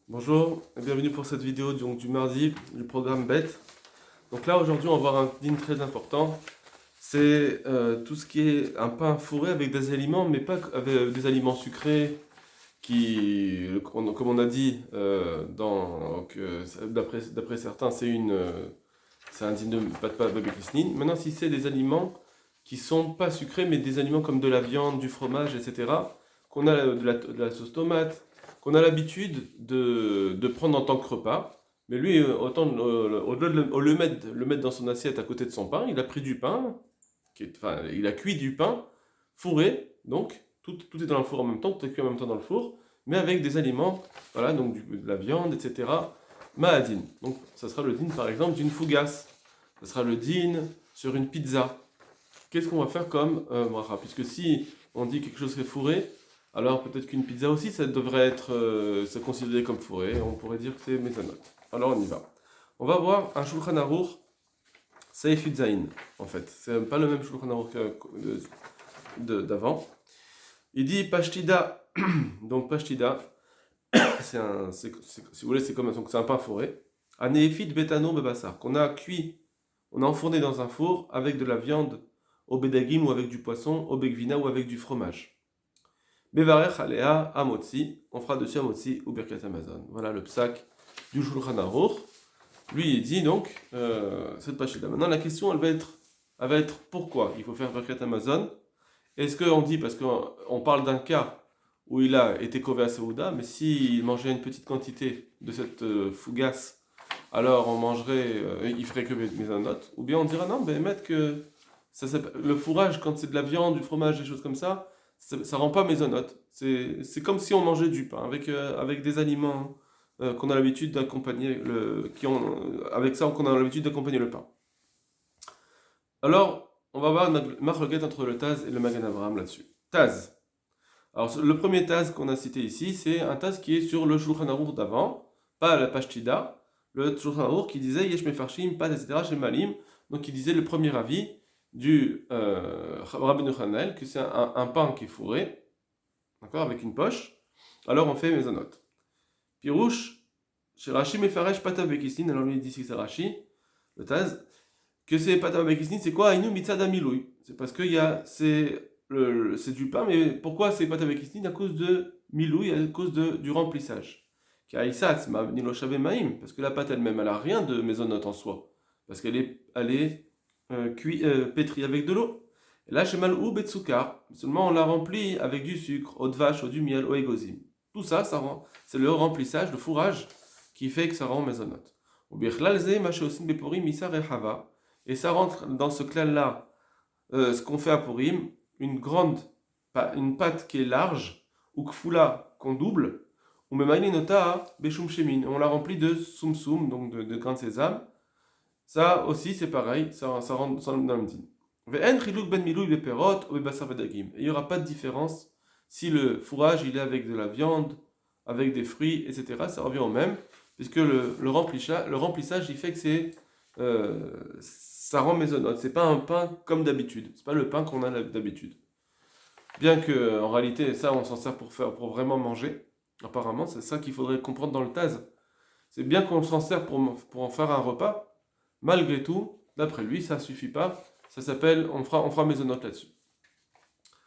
Bonjour et bienvenue pour cette vidéo du mardi du programme BET. Donc là aujourd'hui on va voir un dîner très important. C'est tout ce qui est un pain fourré avec des aliments, mais pas avec des aliments sucrés comme on a dit, d'après certains c'est un dîner de pas de barbecue. Maintenant si c'est des aliments qui sont pas sucrés mais des aliments comme de la viande, du fromage, etc. qu'on a de la sauce tomate qu'on a l'habitude de prendre en tant que repas. Mais lui, au-delà de le mettre dans son assiette à côté de son pain, il a pris du pain, enfin, il a cuit du pain fourré, donc tout est dans le four en même temps, tout est cuit en même temps dans le four, mais avec des aliments, voilà, donc de la viande, etc. Mahadin. Donc ça sera le din par exemple d'une fougasse, ça sera le din sur une pizza. Qu'est-ce qu'on va faire comme bracha? Puisque si on dit quelque chose qui est fourré, alors peut-être qu'une pizza aussi, ça devrait être se considéré comme fourré. On pourrait dire que c'est mésanot. Alors on y va. On va voir un Shulchan Aruch Seif Zain, en fait. C'est pas le même Shulchan Aruch d'avant. Il dit Pashtida. Donc Pashtida, si vous voulez, donc c'est un pain fourré. Aneefit betano bebassar, qu'on a cuit, on a enfourné dans un four avec de la viande au bedagim ou avec du poisson, au begvina ou avec du fromage. Bevarech alea amotzi, on fera dessus amotzi ou birkat amazon. Voilà le psak du Shulchan Aruch. Lui il dit donc cette pachida. Maintenant la question elle va être pourquoi il faut faire birkat amazon. Est-ce qu'on dit parce qu'on parle d'un cas où il a été kové à Saouda, mais s'il mangeait une petite quantité de cette fougasse, alors on mangerait, il ferait que mezanot, ou bien on dira non, ben mettre que le fourrage quand c'est de la viande, du fromage, des choses comme ça rend pas mésonote. C'est comme si on mangeait du pain avec des aliments qu'on a l'habitude d'accompagner avec ça qu'on a l'habitude d'accompagner le pain. Alors, on va voir une marque entre le Taz et le Magen Avraham là-dessus. Taz. Alors, le premier Taz qu'on a cité ici, c'est un Taz qui est sur le Shulchan Aruch d'avant, pas la Pashtida. Le Shulchan Aruch qui disait Yesh Mefarshim, pas etc. chez Malim. Donc, qui disait le premier avis du Rabbeinu Hanel, que c'est un pain qui est fourré, d'accord, avec une poche. Alors, on fait mezonot. Pirouche, chez Rashi Mefaresh Patav Bekisnin, alors lui il dit que c'est Rashi, le Taz, que c'est Patav Bekisnin, c'est quoi Ainu Mitzad Amiloui. C'est parce que c'est du pain, mais pourquoi c'est Patav Bekisnin? À cause de Miloui, à cause du remplissage. Parce que la pâte elle-même, elle n'a rien de mésonote en soi. Parce elle est pétrie avec de l'eau. Et là, chez Malou Betsukar, seulement on la remplit avec du sucre, eau de vache, ou du miel, ou égozim. Tout ça, c'est le remplissage, le fourrage, qui fait que ça rend mésonote. Et ça rentre dans ce clan-là, ce qu'on fait à Purim, une pâte qui est large, ou kfula qu'on double, ou memaïlinota beshum shemin. On la remplit de soum donc de grains de sésame. Ça aussi c'est pareil, ça rentre dans le din. Ben il n'y aura pas de différence si le fourrage il est avec de la viande, avec des fruits, etc. Ça revient au même, puisque le remplissage il fait que ça rend maisonnote. C'est pas un pain comme d'habitude. C'est pas le pain qu'on a d'habitude. Bien que en réalité ça on s'en sert pour vraiment manger. Apparemment c'est ça qu'il faudrait comprendre dans le Taz. C'est bien qu'on s'en sert pour en faire un repas. Malgré tout, d'après lui, ça suffit pas. Ça s'appelle, on fera maisonnote là-dessus.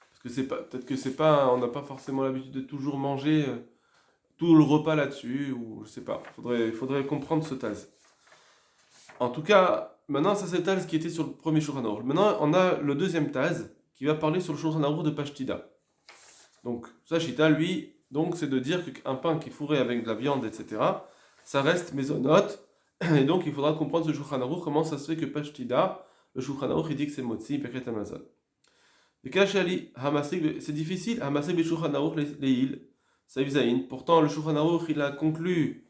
Parce que peut-être que c'est pas, on n'a pas forcément l'habitude de toujours manger tout le repas là-dessus, ou je sais pas. Faudrait comprendre ce Taz. En tout cas, maintenant ça c'est le Taz qui était sur le premier Shulchan Aruch. Maintenant on a le deuxième Taz qui va parler sur le Shulchan Aruch de Pashtida. Donc Sachita, lui, donc c'est de dire qu'un pain qui est fourré avec de la viande, etc., ça reste mésonote. Et donc, il faudra comprendre ce Shulchan Aruch, comment ça se fait que Pashtida, le Shulchan Aruch, il dit que c'est Motzi, Birkat Amazon. C'est difficile, Hamasek le Shulchan Aruch, les îles, Saïf Zayin. Pourtant, le Shulchan Aruch, il a conclu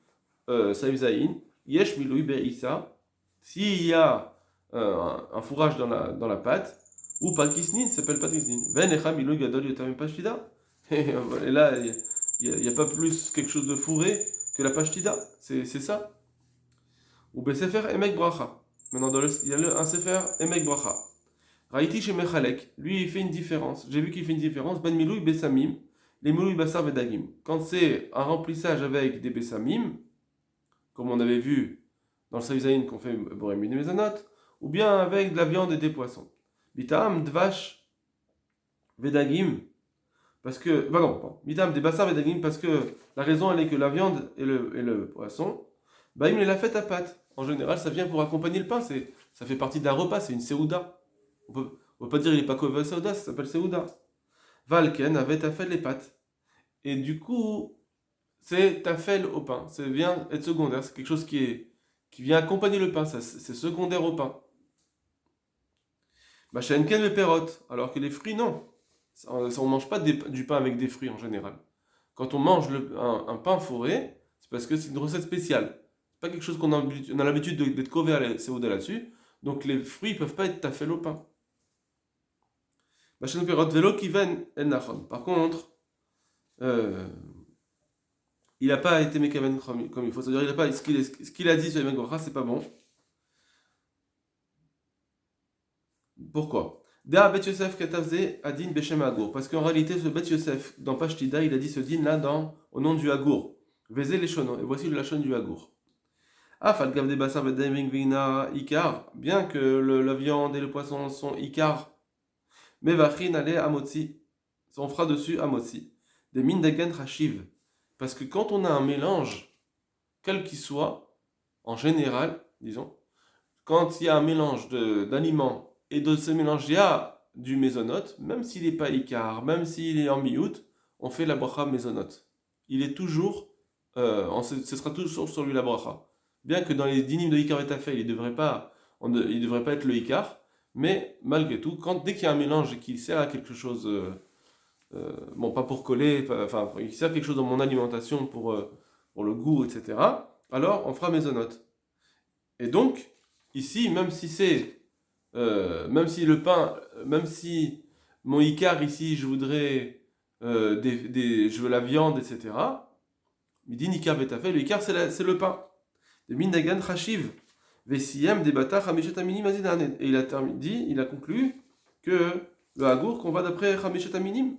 Saïf Zayin, Yesh Milui Be'isa, s'il y a un fourrage dans la pâte, ou pas Kisnin, ça s'appelle pas Kisnin. Ven Echa Milui Gadol Yotamim Pashtida. Et là, il n'y a pas plus quelque chose de fourré que la Pashtida, c'est ça. Ou Sefer Emek Bracha. Maintenant, il y a un Sefer Emek Bracha. Raïti chez Mechalek, lui il fait une différence. J'ai vu qu'il fait une différence. Ben Miloui Besamim, les moulou bassar vedagim. Quand c'est un remplissage avec des bessamim, comme on avait vu dans le Savizaïn qu'on fait Borémine Mezanot, ou bien avec de la viande et des poissons. Bitam, dvash, vedagim, parce que, pardon, bitam, des bassar vedagim, parce que la raison elle est que la viande et le poisson, bah il l'a fait à pâte. En général, ça vient pour accompagner le pain, ça fait partie d'un repas, c'est une seouda. On peut pas dire il est pas kové seouda, ça s'appelle seouda. Valken avait fait les pâtes. Et du coup, c'est tafel au pain. Ça vient être secondaire. C'est quelque chose qui vient accompagner le pain. C'est secondaire au pain. Machenken le perote. Alors que les fruits, non. On ne mange pas du pain avec des fruits en général. Quand on mange un pain fourré, c'est parce que c'est une recette spéciale. C'est pas quelque chose qu'on a l'habitude d'être cové à la séouda là-dessus. Donc les fruits ne peuvent pas être tafel au pain. Machenken perote velo kiven en nachon. Par contre, il n'a pas été mekaven comme il faut. C'est-à-dire il a pas, ce qu'il a dit sur les Megocha, c'est pas bon. Pourquoi Da Bet Yosef Katavze Adin Beshem Agour. Parce qu'en réalité, ce Bet Yosef, dans Pashtida, il a dit ce din là au nom du Agour. Vezé les Shono. Et voici le lachon du Agour. Ah, Falgav de Bassar Vedeming Vina Ikar. Bien que la viande et le poisson sont Ikar. Mais Vachin allait Amotsi. On fera dessus Amotsi. Des Mindagan Rashiv. Parce que quand on a un mélange, quel qu'il soit, en général, disons, quand il y a un mélange d'aliments et de ce mélange, il y a du mésonote, même s'il n'est pas Icar, même s'il est en miout, on fait la bracha mésonote. Il est toujours, ce sera toujours sur lui la bracha. Bien que dans les dynimes de Icar et Tafel, il ne devrait pas être le Icar, mais malgré tout, dès qu'il y a un mélange et qu'il sert à quelque chose, bon, pas pour coller, enfin, il sert à quelque chose dans mon alimentation pour le goût, etc., alors on fera mésonote. Et donc, ici, même si le pain, même si mon Icar ici, je voudrais je veux la viande, etc. Midi Icar Betafel, le Icar c'est le pain. De Mindagan Chashiv, Vesiyam Debata Hamishet Aminim Azidan. Et il a conclu que le Hagour qu'on va d'après Hamishet Aminim.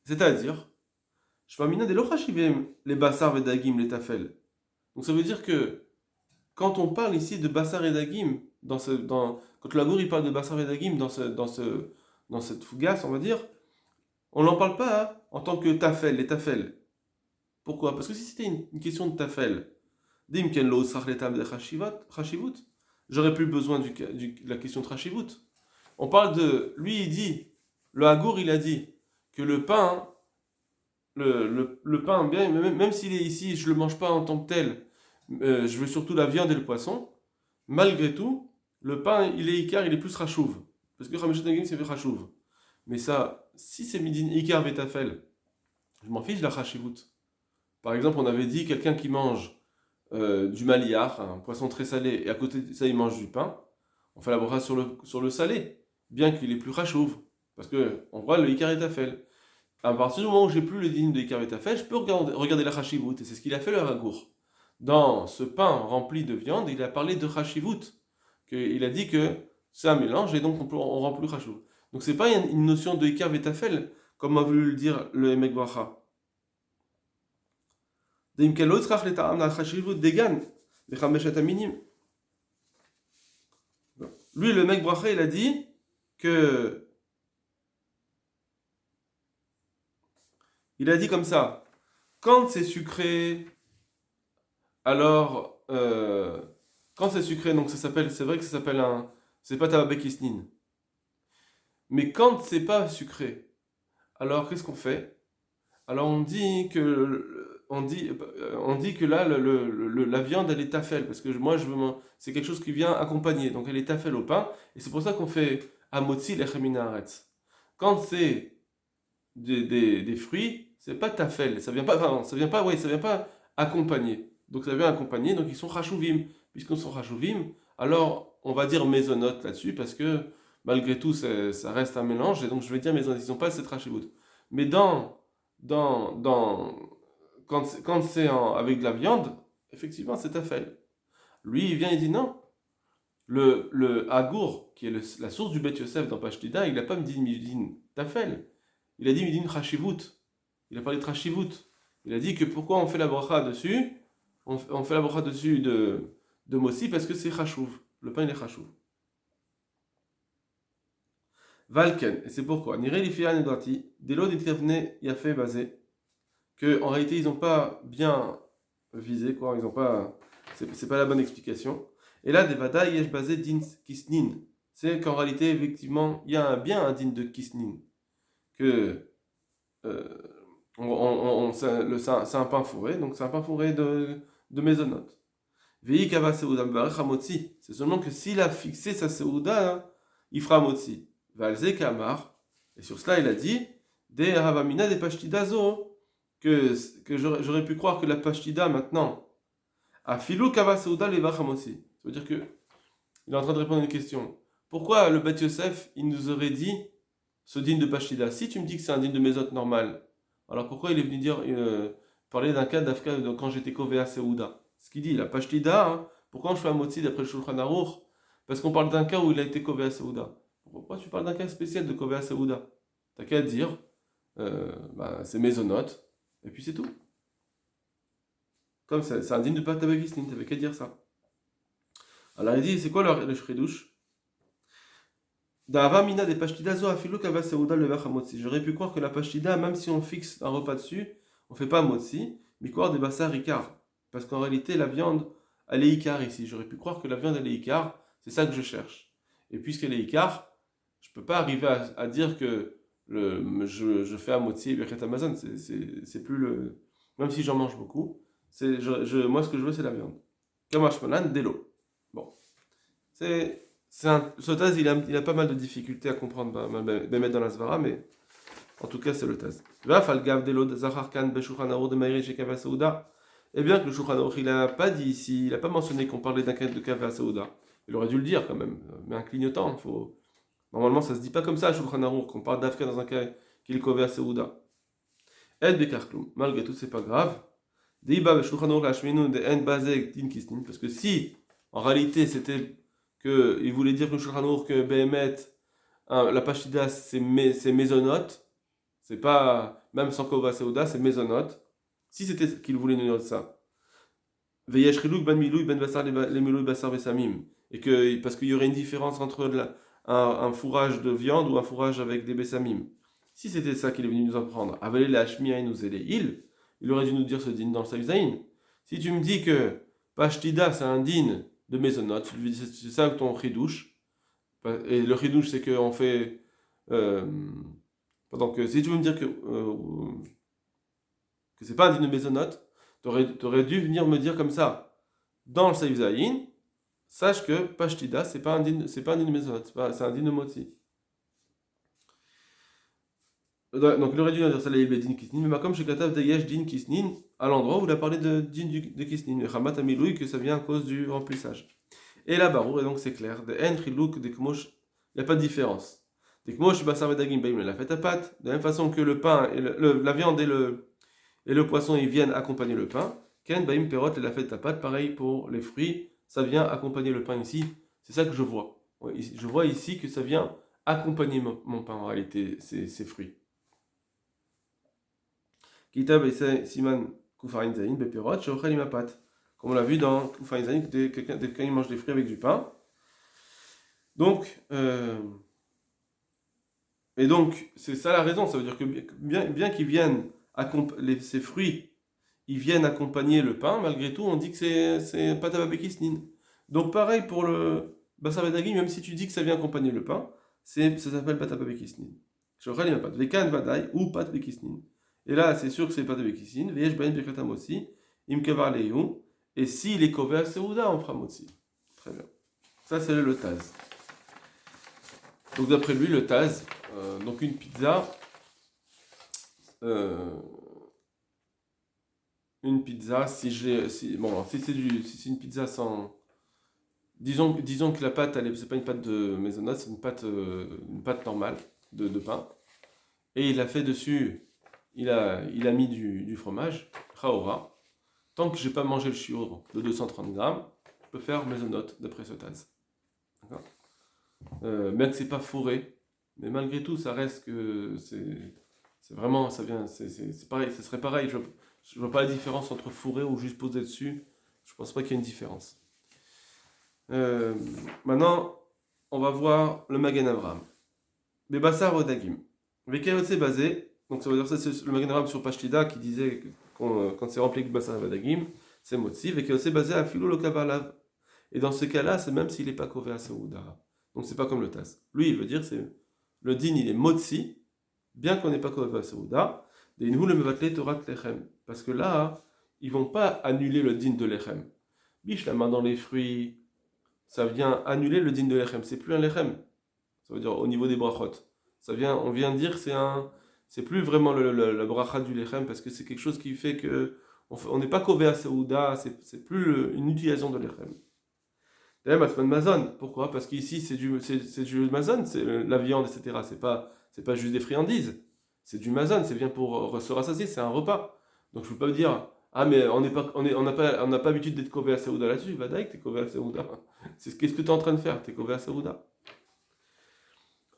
C'est-à-dire, je m'amina des Lochashivim, les Bassar Vedagim, les Tafel. Donc ça veut dire que quand on parle ici de Bassar et Dagim, quand l'Agour il parle de Bassar et Dagim dans cette fougasse, on va dire, on n'en parle pas en tant que Tafel, les Tafel. Pourquoi? Parce que si c'était une question de Tafel, Dimken lo usrach letam de Chashivut, j'aurais plus besoin de la question de Chashivut. On parle de. Lui, il dit, le Agour, il a dit que le pain, le pain, bien, même s'il est ici, je ne le mange pas en tant que tel, je veux surtout la viande et le poisson, malgré tout, le pain, il est Icar, il est plus Rachouv. Parce que Rameshet Nagim, c'est Rachouv. Mais ça, si c'est Midin Icar Betafel, je m'en fiche de la Chashivut. Par exemple, on avait dit quelqu'un qui mange du maliar, un poisson très salé, et à côté de ça, il mange du pain, on fait la bracha sur le salé, bien qu'il est plus Rachouv. Parce que, on voit le Icar Betafel. À partir du moment où j'ai plus le digne de Icar Betafel, je peux regarder la Chashivut, et c'est ce qu'il a fait le Hagour. Dans ce pain rempli de viande, il a parlé de Chashivut. Il a dit que c'est un mélange et donc on rend plus Chashuv. Donc c'est pas une notion de Icar Vetafel, comme a voulu le dire le Emek Bracha. Lui, le Emek Bracha, il a dit que. Il a dit comme ça. Quand c'est sucré, alors. Quand c'est sucré, donc c'est vrai que ça s'appelle c'est pas tababekisnin. Mais quand c'est pas sucré, alors qu'est-ce qu'on fait? Alors on dit que là la viande elle est tafel parce que moi c'est quelque chose qui vient accompagner, donc elle est tafel au pain et c'est pour ça qu'on fait amotzi lechem haaretz. Quand c'est des fruits, c'est pas tafel, ça vient pas accompagner. Donc ça vient accompagner, donc ils sont chashuvim. Puisqu'ils sont chashuvim, alors on va dire mésonote là-dessus parce que malgré tout ça reste un mélange et donc je vais dire mésonote, ils n'ont pas cette chashivut. Mais quand c'est avec de la viande, effectivement c'est tafel. Lui il vient et dit non. Le Hagour, qui est la source du Bet Yosef dans Pashtida, il n'a pas dit midin tafel. il a dit midin chashivut. Il a parlé de chashivut. Il a dit que pourquoi on fait la bracha dessus, on fait la bracha dessus de Motzi parce que c'est chashuv. Le pain il est chashuv. Valken, et c'est pourquoi. Nire l'ifia nedrati, delo ditrevne yafe basé. Que en réalité ils n'ont pas bien visé, quoi. Ils ont pas. C'est pas la bonne explication. Et là, des vada yesh basé din kisnin. C'est qu'en réalité, effectivement, il y a bien un din de kisnin. Que c'est un pain fourré, donc c'est un pain fourré de mésonote. Vei kava seuda mevarech hamotzi. C'est seulement que s'il a fixé sa seuda, il fera motzi. Valze kamar. Et sur cela, il a dit des havamina des pashtidazo. Que j'aurais pu croire que la pashtida maintenant a filou kava seuda levarech hamotzi. Ça veut dire que il est en train de répondre à une question. Pourquoi le Beth Yosef, il nous aurait dit ce din de pashtida? Si tu me dis que c'est un din de mésote normal, alors pourquoi il est venu dire parler d'un cas d'Afka quand j'étais Kovea Seuda? Ce qu'il dit, la Pashtida, hein, pourquoi je fais un motzi d'après le Shulchan Aruch? Parce qu'on parle d'un cas où il a été Kovea Seuda. Pourquoi tu parles d'un cas spécial de Kovea Seuda? T'as qu'à dire, c'est mésonote, et puis c'est tout. Comme c'est un digne de Patabagisnin, t'avais qu'à dire ça. Alors il dit, c'est quoi le shredouche? D'Ava mina des Pashtida zo afilo kava Seuda le vach motzi. J'aurais pu croire que la Pashtida, même si on fixe un repas dessus, on fait pas motzi, mais quoi des bassar ricard. Parce qu'en réalité, la viande, elle est Icar ici. J'aurais pu croire que la viande, elle est Icar. C'est ça que je cherche. Et puisqu'elle est Icar, je ne peux pas arriver à dire que je fais à moitié Birkat Amazon. C'est plus le. Même si j'en mange beaucoup, moi, ce que je veux, c'est la viande. Kamashmanan, Delo. Bon. Ce Taz, il a pas mal de difficultés à comprendre, mettre dans la Svara, mais en tout cas, c'est le Taz. Eh bien que le Shulchan Aruch, il n'a pas dit ici, il n'a pas mentionné qu'on parlait d'un cas de Kava Saouda. Il aurait dû le dire quand même, mais un clignotant, faut. Normalement, ça se dit pas comme ça, Shulchan Aruch, qu'on parle d'Afka dans un cas qu'il est Kova Saouda. Ed Bekarklum, malgré tout, c'est pas grave. Deiba Shulchan Aruch Hashminu de En Bazek Din Kisnin, parce que si, en réalité, c'était que il voulait dire que le Shulchan Aruch, que Behemet, la Pashida, c'est mésonote, c'est pas, même sans Kova Saouda, c'est mésonote. Si c'était qu'il voulait nous dire ça, et que parce qu'il y aurait une différence entre un fourrage de viande ou un fourrage avec des bessamim. Si c'était ça qu'il est venu nous apprendre, avaler la hashmia et nous aider, il aurait dû nous dire ce din dans le Savizaïn. Si tu me dis que Pashtida c'est un din de mésonote, c'est ça ton chidouche, et le chidouche c'est qu'on fait. Donc si tu veux me dire que c'est pas un din de mésonote, t'aurais dû venir me dire comme ça. Dans le Seif Zayin, sache que Pashtida, c'est pas un din de mésonote, c'est un din de motzi. Donc il aurait dû dire ça, les din kisnin, mais comme chez Katav de Yesh din kisnin, à l'endroit où il a parlé de din de kisnin, le Chamat Amiloui, que ça vient à cause du remplissage. Et là, Barour, et donc c'est clair, de En, Chilouk, de Kmosh, il n'y a pas de différence. Des Kmosh, Basar Vedagim, Baim, la fête à pâte, de la même façon que le pain, et la viande et le poisson, ils viennent accompagner le pain. Ken, Baim, Perot, et la fête à pâte, pareil pour les fruits, ça vient accompagner le pain ici. C'est ça que je vois. Je vois ici que ça vient accompagner mon pain, en réalité, ces fruits. Kitab et Siman Kufarin Zain, Beperot, Shochel Imapat. Comme on l'a vu dans Kufarin Zain, quelqu'un il mange des fruits avec du pain. Donc, et donc, c'est ça la raison. Ça veut dire que bien qu'ils viennent ces fruits, ils viennent accompagner le pain, malgré tout, on dit que c'est patababekisnin. Donc, pareil pour le basarvedagi, même si tu dis que ça vient accompagner le pain, ça s'appelle patababekisnin. Shochel Imapat. Vekan Vadai ou patabekisnin. Et là, c'est sûr que c'est patabekisnin. Veyesh bain bekatam aussi. Imkevar leyu. Et s'il est couvert, c'est Ouda, on fera aussi. Très bien. Ça, c'est le Taz. Donc, d'après lui, le Taz, donc une pizza, si c'est une pizza sans, disons que la pâte, c'est pas une pâte de maisonnette, c'est une pâte normale de pain, et il a fait dessus, il a mis du fromage, chaora. Tant que j'ai pas mangé le chiour de 230 grammes, je peux faire maisonnette d'après ce Taz. Même que c'est pas fourré, mais malgré tout, ça reste que C'est vraiment, ça vient, c'est pareil, ce serait pareil. Je vois pas la différence entre fourrer ou juste poser dessus. Je pense pas qu'il y ait une différence. Euh, Maintenant, on va voir le Magen Avraham. Bebassar Odagim. Vekayotse basé, donc ça veut dire ça, c'est le Magen Avraham sur Pashtida qui disait que quand c'est rempli avec Bebassar Odagim, c'est Motsi. Vekayotse basé à Filou Lokavalav. Et dans ce cas-là, c'est même s'il n'est pas kové à Seouda. Donc c'est pas comme le Tas. Lui, il veut dire, c'est le din, il est Motsi, bien qu'on n'ait pas kové à Seouda. Des Inhou le Mevatle Torah Lechem. Parce que là, ils vont pas annuler le din de Lechem. Biche la main dans les fruits, ça vient annuler le din de Lechem. C'est plus un Lechem. Ça veut dire au niveau des brachot. On vient dire c'est plus vraiment le bracha du Lechem parce que c'est quelque chose qui fait que on n'est pas kové à Seouda, c'est plus une utilisation de Lechem. D'ailleurs, Masman Mazon, pourquoi? Parce qu'ici c'est du Mazon, c'est la viande, etc. C'est pas juste des friandises, c'est du Mazon, c'est bien pour se rassasier, c'est un repas. Donc je ne peux pas me dire, ah mais on n'a pas l'habitude d'être kové à Seouda là-dessus, va d'ailleurs que t'es kové à Seouda. Qu'est-ce que tu es en train de faire? T'es kové à Seouda.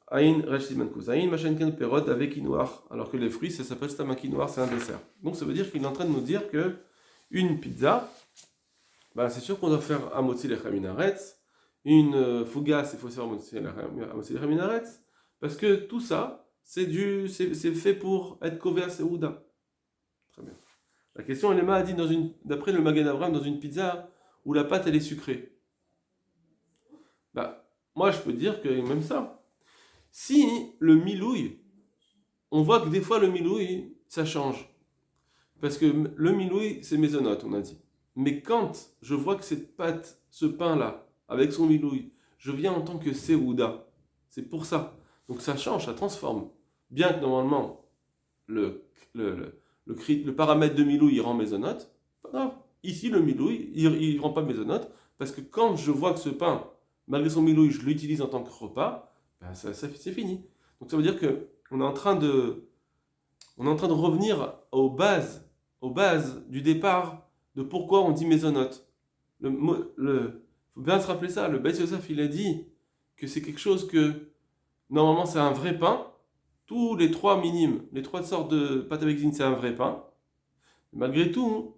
Aïn Rashtimankus. Aïn Machenken Perot avec Inouar. Alors que les fruits, ça s'appelle Stamakinoir, c'est un dessert. Donc ça veut dire qu'il est en train de nous dire que une pizza, bah, c'est sûr qu'on doit faire un motzi lechem minaretz. Une fougasse, il faut faire un motzi lechem minaretz. Parce que tout ça, c'est fait pour être kové à Seouda. Très bien. La question, elle est mal dit d'après le Magen Avraham, dans une pizza où la pâte, elle est sucrée. Bah, moi, je peux dire que même ça. Si le milouï, on voit que des fois le milouï, ça change. Parce que le milouï, c'est maisonnote, on a dit. Mais quand je vois que cette pâte, ce pain-là, avec son milouï, je viens en tant que Seouda. C'est pour ça. Donc ça change, ça transforme. Bien que normalement, le paramètre de milouï, il rend maisonnote. Pas grave. Ici, le milouï, il ne rend pas maisonnote. Parce que quand je vois que ce pain, malgré son milouï, je l'utilise en tant que repas, ben c'est fini. Donc ça veut dire que on est en train de revenir aux bases du départ de pourquoi on dit maisonnote. Faut bien se rappeler ça. Le Beit Yosef, il a dit que c'est quelque chose que normalement c'est un vrai pain. Tous les trois minimes, les trois sortes de pâte avec zine, c'est un vrai pain. Malgré tout,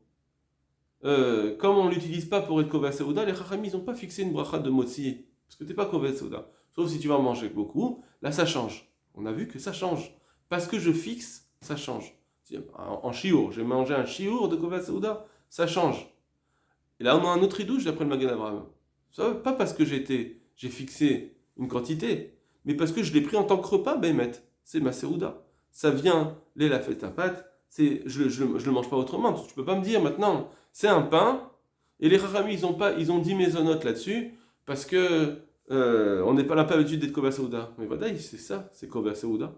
comme on ne l'utilise pas pour être kové Seouda, les Chacham, ils n'ont pas fixé une bracha de motzi. Parce que tu n'es pas kové Seouda. Sauf si tu vas en manger beaucoup, là ça change. On a vu que ça change. Parce que je fixe, ça change. En chiour, j'ai mangé un chiour de kové Seouda, ça change. Et là on a un autre idouche d'après le Magen Avraham. Ça pas parce que j'ai fixé une quantité, mais parce que je l'ai pris en tant que repas, Bémet. C'est ma Seouda. Ça vient, la fête à pâte, je le mange pas autrement. Tu peux pas me dire maintenant, c'est un pain, et les Chachamim, ils ont dit maisonnote là-dessus, parce que on n'est pas là pas l'habitude d'être kové Seouda. Mais voilà, c'est ça, c'est kové Seouda.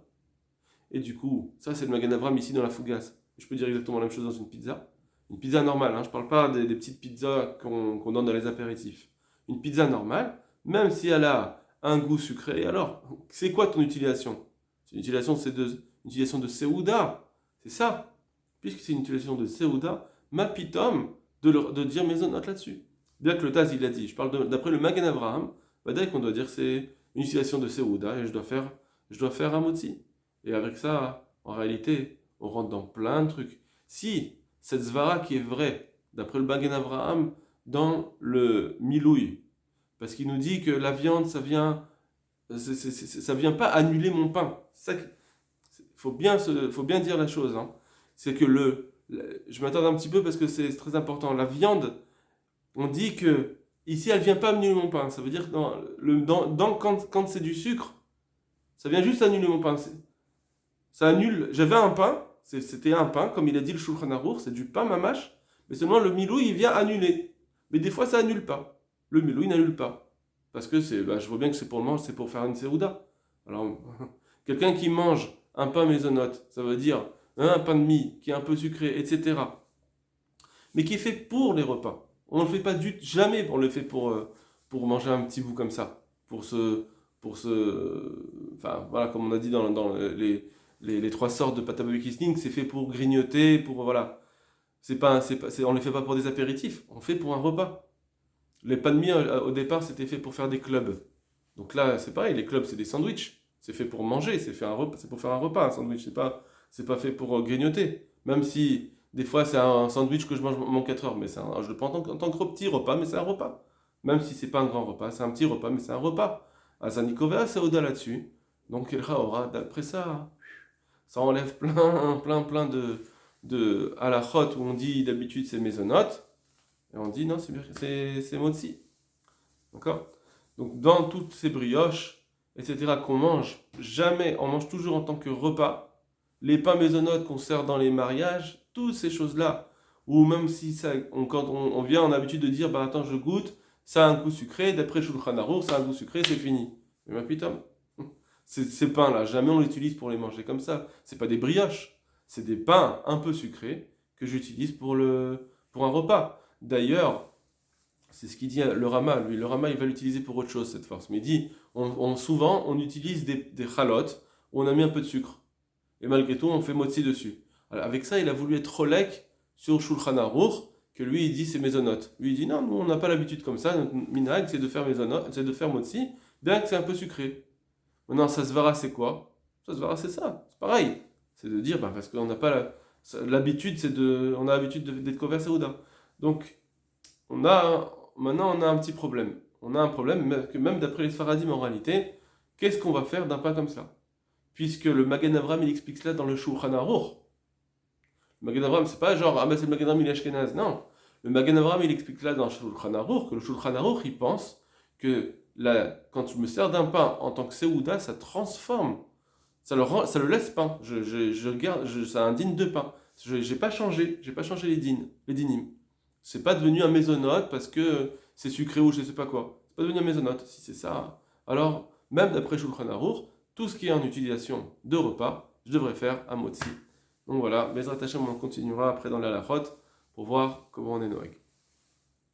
Et du coup, ça c'est le Magen Avraham ici dans la fougasse. Je peux dire exactement la même chose dans une pizza. Une pizza normale, hein, je parle pas des petites pizzas qu'on donne dans les apéritifs. Une pizza normale, même si elle a un goût sucré, alors, c'est quoi ton utilisation? C'est une utilisation de Seouda. C'est ça. Puisque c'est une utilisation de Seouda, ma pitom de dire maisonnote là-dessus. Bien que le Taz il a dit, je parle d'après le Magen Avraham, dès qu'on doit dire que c'est une utilisation de Seouda et je dois faire un motzi. Et avec ça, en réalité, on rentre dans plein de trucs. Si cette zvara qui est vraie, d'après le Magen Avraham, dans le milouï, parce qu'il nous dit que la viande, ça vient pas annuler mon pain. Faut bien dire la chose. Hein. C'est que je m'attarde un petit peu parce que c'est très important. La viande, on dit que ici, elle vient pas annuler mon pain. Ça veut dire que quand c'est du sucre, ça vient juste annuler mon pain. Ça annule. J'avais un pain, c'était un pain, comme il a dit le Shulchan Aruch, c'est du pain mamash, mais seulement le milou il vient annuler. Mais des fois ça annule pas. Le milou il n'annule pas. Parce que je vois bien que c'est pour le manger, c'est pour faire une serouda. Alors, quelqu'un qui mange un pain maisonnote, ça veut dire un pain de mie qui est un peu sucré, etc. Mais qui est fait pour les repas. On ne le fait pas jamais, on le fait pour manger un petit bout comme ça. Enfin, voilà, comme on a dit dans les trois sortes de pâte à barbecue seasoning, c'est fait pour grignoter, voilà. On ne les fait pas pour des apéritifs, on le fait pour un repas. Les pains de mie, au départ, c'était fait pour faire des clubs. Donc là, c'est pareil, les clubs, c'est des sandwichs. C'est fait pour manger, c'est pour faire un repas, un sandwich. c'est pas fait pour grignoter. Même si des fois c'est un sandwich que je mange en 4 heures, mais je le prends en tant que petit repas, mais c'est un repas. Même si c'est pas un grand repas, c'est un petit repas, mais c'est un repas. Azanikova, c'est Oda là-dessus. Donc il aura, d'après ça, ça enlève plein de halachot où on dit d'habitude c'est mésonote, et on dit non, c'est motzi. D'accord? Donc dans toutes ces brioches, etc., qu'on mange, jamais, on mange toujours en tant que repas. Les pains mésonotes qu'on sert dans les mariages, toutes ces choses-là, ou même si ça, quand on vient, on a l'habitude de dire, bah attends, je goûte, ça a un goût sucré, d'après Shulchan Aruch, ça a un goût sucré, c'est fini. Mais ma putain, ces pains-là, jamais on les utilise pour les manger comme ça. C'est pas des brioches, c'est des pains un peu sucrés que j'utilise pour un repas. D'ailleurs, c'est ce qu'il dit le Rama. Lui, le Rama, il va l'utiliser pour autre chose, cette force. Mais il dit, souvent, on utilise des chalotes où on a mis un peu de sucre. Et malgré tout, on fait moitié dessus. Alors, avec ça, il a voulu être relèque sur Shulchan Aruch, que lui, il dit c'est mésonote. Lui, il dit non, nous, on n'a pas l'habitude comme ça. Notre minhag, c'est de faire mésonote, c'est de faire motzi, bien que c'est un peu sucré. Maintenant, ça se verra, c'est quoi? Ça se verra, c'est ça. C'est pareil. C'est de dire, parce qu'on n'a pas l'habitude, on a l'habitude d'être couvert Saouda. Donc, maintenant, on a un petit problème. On a un problème, même d'après les Sfaradim en réalité, qu'est-ce qu'on va faire d'un pain comme ça? Puisque le Magen Avraham, il explique cela dans le Shulchan Aruch. Le Magen Avraham, c'est pas genre, c'est le Magen Avraham, il est Ashkenaz. Non. Le Magen Avraham, il explique là dans le Shulchan Aruch, que le Shulchan Aruch, il pense que quand je me sers d'un pain en tant que Seouda, ça transforme. Ça le laisse pain. Je garde, ça indigne de pain. J'ai pas changé les dinim. C'est pas devenu un mésonote parce que c'est sucré ou je sais pas quoi. C'est pas devenu un mésonote. Si c'est ça, alors, même d'après Shulchan Aruch, tout ce qui est en utilisation de repas, je devrais faire un motzi. Donc voilà, Bezrat Hashem, on continuera après dans la halachot pour voir comment on est Noël.